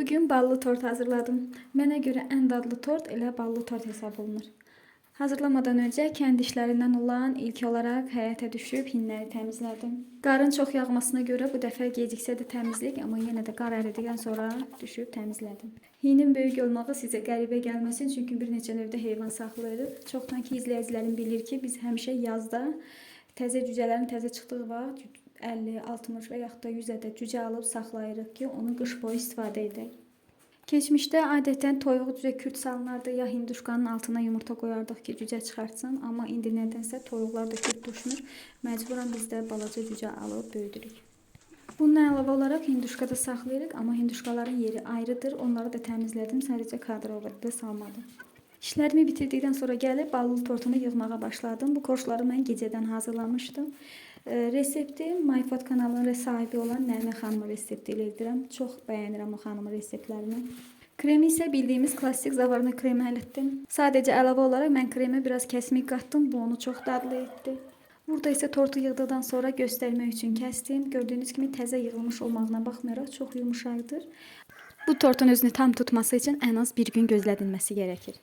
Bugün ballı tort hazırladım. Mənə görə ən dadlı tort elə ballı tort hesab olunur. Hazırlamadan öncə kənd işlərindən olan ilk olaraq həyətə düşüb hinləri təmizlədim. Qarın çox yağmasına görə bu dəfə geciksə də təmizlik, amma yenə də qar əridikdən sonra düşüb təmizlədim. Hinin böyük olmağı sizə qəribə gəlməsin, çünki bir neçə növdə heyvan saxlayırıq. Çoxdan ki izləyicilərim bilir ki, biz həmişə yazda təzə cücələrin təzə çıxdığı vaxt 50, 60 və yaxud da 100 ədəd cücə alıb saxlayırıq ki, onu qış boyu istifadə edək. Keçmişdə adətən toyuq cücə kürt salınardı, ya hinduşkanın altına yumurta qoyardıq ki, cücə çıxartsın. Amma indi nədənsə toyuqlar da kürt düşmür. Məcburan biz də balaca cücə alıb böyüdürük. Bundan əlavə olaraq hinduşkada saxlayırıq, amma hinduşkaların yeri ayrıdır. Onları da təmizlədim, sadəcə kadrovada salmadım. İşlərimi bitirdikdən sonra gəlib ballı tortumu yığmağa başladım. Bu korşları mən gecədən hazırlamışdım. Resepti MyFood kanalının sahibi olan Nərmə xanımın resepti ilə edirəm. Çox bəyənirəm o xanımın reseptlərini. Kremi isə bildiyimiz klassik zavarna kremi ələtdim. Sadəcə əlavə olaraq mən kremə biraz kəsmik qatdım. Bu onu çox dadlı etdi. Burada isə tortu yığdıqdan sonra göstərmək üçün kəsdim. Gördüyünüz kimi təzə yığılmış olmağına baxmayaraq çox yumuşaqdır. Bu tortun özünü tam tutması üçün ən az bir gün gözlədilməsi gərəkir.